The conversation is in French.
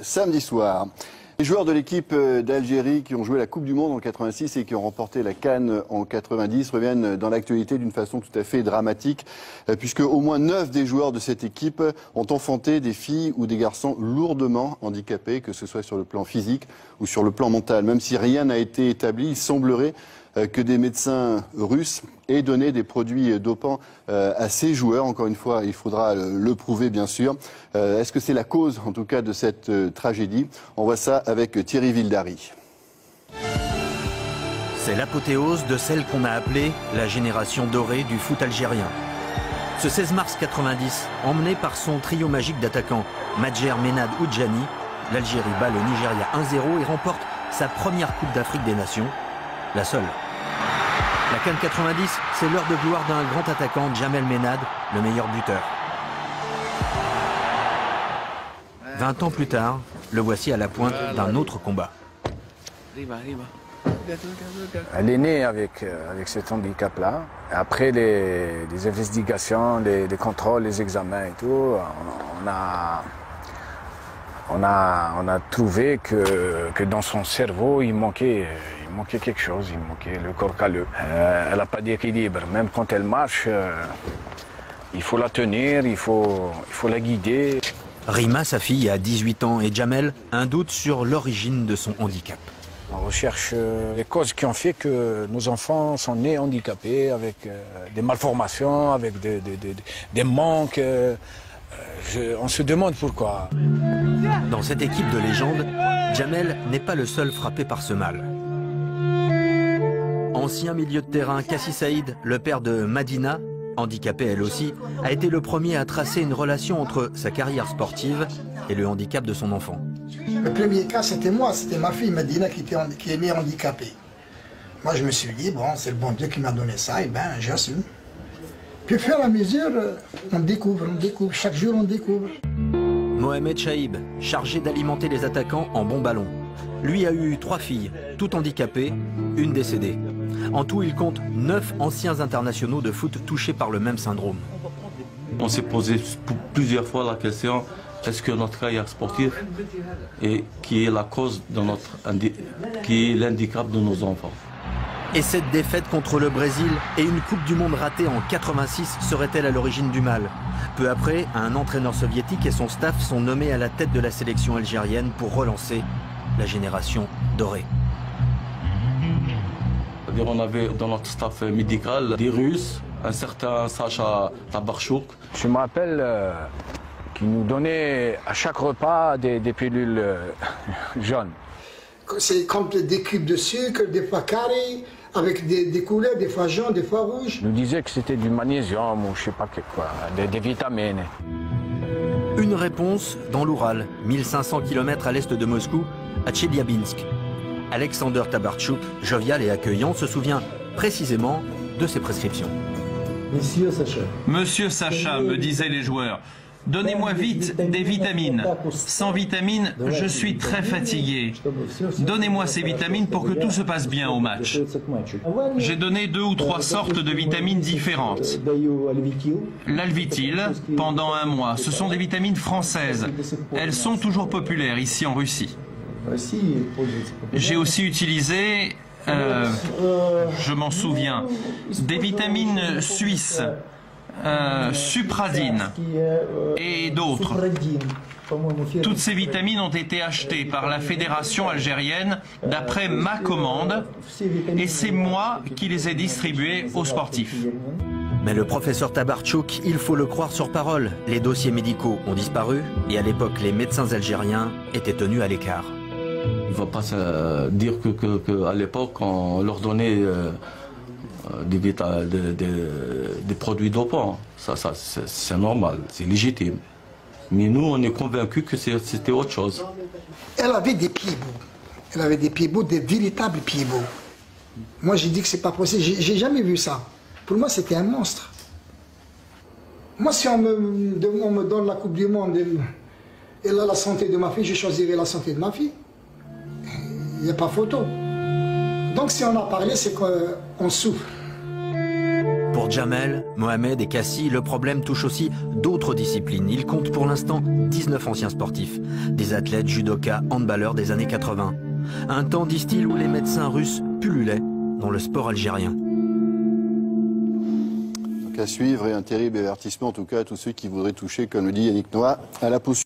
samedi soir. Les joueurs de l'équipe d'Algérie qui ont joué la Coupe du Monde en 86 et qui ont remporté la CAN en 90 reviennent dans l'actualité d'une façon tout à fait dramatique, puisque au moins 9 des joueurs de cette équipe ont enfanté des filles ou des garçons lourdement handicapés, que ce soit sur le plan physique ou sur le plan mental. Même si rien n'a été établi, il semblerait que des médecins russes aient donné des produits dopants à ces joueurs. Encore une fois, il faudra le prouver, bien sûr. Est-ce que c'est la cause, en tout cas, de cette tragédie? On voit ça avec Thierry Vildary. C'est l'apothéose de celle qu'on a appelée la génération dorée du foot algérien. Ce 16 mars 90, emmené par son trio magique d'attaquants, Madjer, Menad, Oudjani, l'Algérie bat le Nigeria 1-0 et remporte sa première Coupe d'Afrique des Nations, la seule. La CAN 90, c'est l'heure de gloire d'un grand attaquant, Djamel Menad, le meilleur buteur. 20 ans plus tard, le voici à la pointe d'un autre combat. Elle est née avec cet handicap-là. Après les investigations, les contrôles, les examens et tout, on a trouvé que dans son cerveau, il manquait quelque chose, il manquait le corps calleux. Elle n'a pas d'équilibre. Même quand elle marche, il faut la tenir, il faut la guider. Rima, sa fille, a 18 ans et Djamel, un doute sur l'origine de son handicap. On recherche les causes qui ont fait que nos enfants sont nés handicapés, avec des malformations, avec des manques. On se demande pourquoi. Dans cette équipe de légende, Djamel n'est pas le seul frappé par ce mal. Ancien milieu de terrain, Kassi Saïd, le père de Madina, handicapée elle aussi, a été le premier à tracer une relation entre sa carrière sportive et le handicap de son enfant. Le premier cas, c'était moi, c'était ma fille Madina qui est née handicapée. Moi, je me suis dit, bon, c'est le bon Dieu qui m'a donné ça, et ben, j'assume. Puis, au fur et à mesure, on découvre, chaque jour on découvre. Mohamed Chaïb, chargé d'alimenter les attaquants en bons ballons. Lui a eu 3 filles, toutes handicapées, une décédée. En tout, il compte 9 anciens internationaux de foot touchés par le même syndrome. On s'est posé plusieurs fois la question, est-ce que notre carrière sportive est qui est la cause de qui est l'handicap de nos enfants? Et cette défaite contre le Brésil et une Coupe du Monde ratée en 86 serait-elle à l'origine du mal? Peu après, un entraîneur soviétique et son staff sont nommés à la tête de la sélection algérienne pour relancer la génération dorée. On avait dans notre staff médical des Russes, un certain Sacha Tabarchouk. Je me rappelle qu'il nous donnait à chaque repas des pilules jaunes. C'est comme des cubes de sucre, des fois carrés, avec des couleurs, des fois jaunes, des fois rouges. Il nous disait que c'était du magnésium ou je sais pas quoi, des vitamines. Une réponse dans l'Oural, 1500 km à l'est de Moscou, à Tcheliabinsk. Alexander Tabarchouk, jovial et accueillant, se souvient précisément de ses prescriptions. Monsieur Sacha, me disaient les joueurs, donnez-moi vite des vitamines. Sans vitamines, je suis très fatigué. Donnez-moi ces vitamines pour que tout se passe bien au match. J'ai donné 2 ou 3 sortes de vitamines différentes. L'Alvitil, pendant 1 mois, ce sont des vitamines françaises. Elles sont toujours populaires ici en Russie. J'ai aussi utilisé, je m'en souviens, des vitamines suisses, Supradine et d'autres. Toutes ces vitamines ont été achetées par la fédération algérienne d'après ma commande et c'est moi qui les ai distribuées aux sportifs. Mais le professeur Tabarchouk, il faut le croire sur parole, les dossiers médicaux ont disparu et à l'époque les médecins algériens étaient tenus à l'écart. Il ne va pas dire qu'à l'époque, on leur donnait des produits dopants. Ça c'est normal, c'est légitime. Mais nous, on est convaincus que c'était autre chose. Elle avait des pieds beaux. Elle avait des pieds beaux, des véritables pieds beaux. Moi, j'ai dit que c'est pas possible. J'ai jamais vu ça. Pour moi, c'était un monstre. Moi, si on me donne la Coupe du Monde et là, la santé de ma fille, je choisirais la santé de ma fille. Il n'y a pas photo. Donc si on a parlé, c'est qu'on souffre. Pour Jamel, Mohamed et Kassi, le problème touche aussi d'autres disciplines. Il compte pour l'instant 19 anciens sportifs, des athlètes judokas, handballeurs des années 80. Un temps, disent-ils, où les médecins russes pullulaient dans le sport algérien. Donc à suivre, et un terrible avertissement en tout cas à tous ceux qui voudraient toucher, comme le dit Yannick Noah, à la potion.